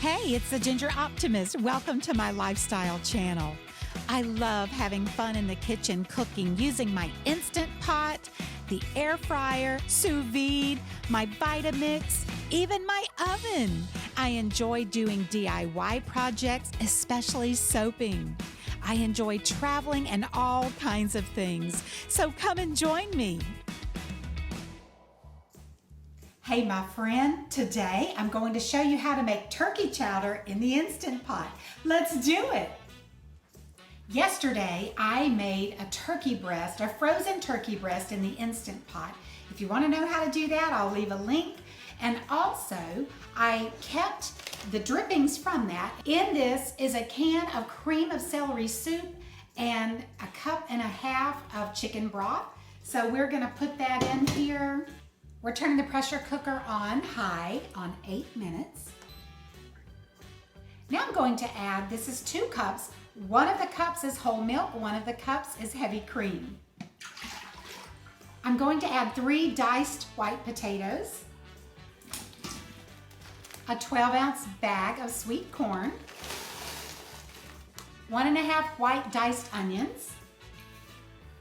Hey, it's the Ginger Optimist. Welcome to my lifestyle channel. I love having fun in the kitchen cooking using my Instant Pot, the air fryer, sous vide, my Vitamix, even my oven. I enjoy doing DIY projects, especially soaping. I enjoy traveling and all kinds of things. So come and join me. Hey my friend, today I'm going to show you how to make turkey chowder in the Instant Pot. Let's do it. Yesterday I made a turkey breast, a frozen turkey breast in the Instant Pot. If you want to know how to do that, I'll leave a link. And also I kept the drippings from that. In this is a can of cream of celery soup and a cup and a half of chicken broth. So we're going to put that in here. We're turning the pressure cooker on high on 8 minutes. Now I'm going to add, this is 2 cups. One of the cups is whole milk, one of the cups is heavy cream. I'm going to add 3 diced white potatoes, a 12-ounce bag of sweet corn, 1½ white diced onions,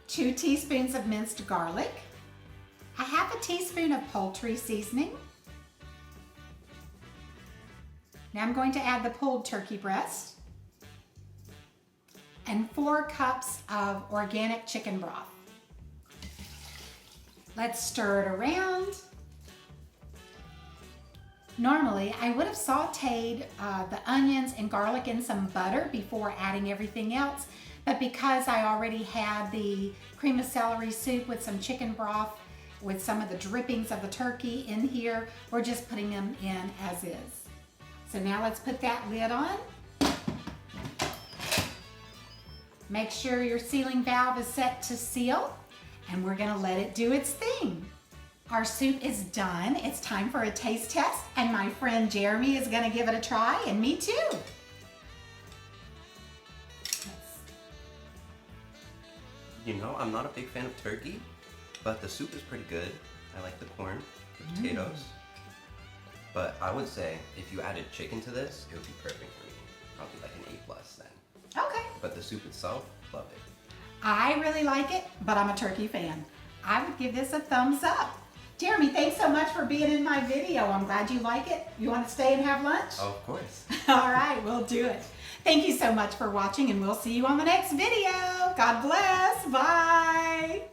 2 teaspoons of minced garlic, a ½ teaspoon of poultry seasoning. Now I'm going to add the pulled turkey breast and 4 cups of organic chicken broth. Let's stir it around. Normally, I would have sauteed the onions and garlic in some butter before adding everything else, but because I already had the cream of celery soup with some chicken broth with some of the drippings of the turkey in here, we're just putting them in as is. So now let's put that lid on. Make sure your sealing valve is set to seal, and we're gonna let it do its thing. Our soup is done. It's time for a taste test, and my friend Jeremy is gonna give it a try, and me too. You know, I'm not a big fan of turkey, but the soup is pretty good. I like the corn, the potatoes. But I would say if you added chicken to this, it would be perfect for me. Probably like an A+ then. Okay. But the soup itself, love it. I really like it, but I'm a turkey fan. I would give this a thumbs up. Jeremy, thanks so much for being in my video. I'm glad you like it. You want to stay and have lunch? Oh, of course. All right, we'll do it. Thank you so much for watching, and we'll see you on the next video. God bless. Bye.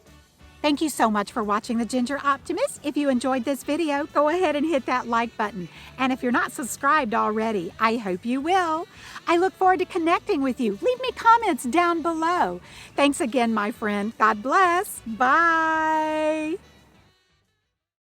Thank you so much for watching the Ginger Optimist. If you enjoyed this video, go ahead and hit that like button. And if you're not subscribed already, I hope you will. I look forward to connecting with you. Leave me comments down below. Thanks again, my friend. God bless. Bye.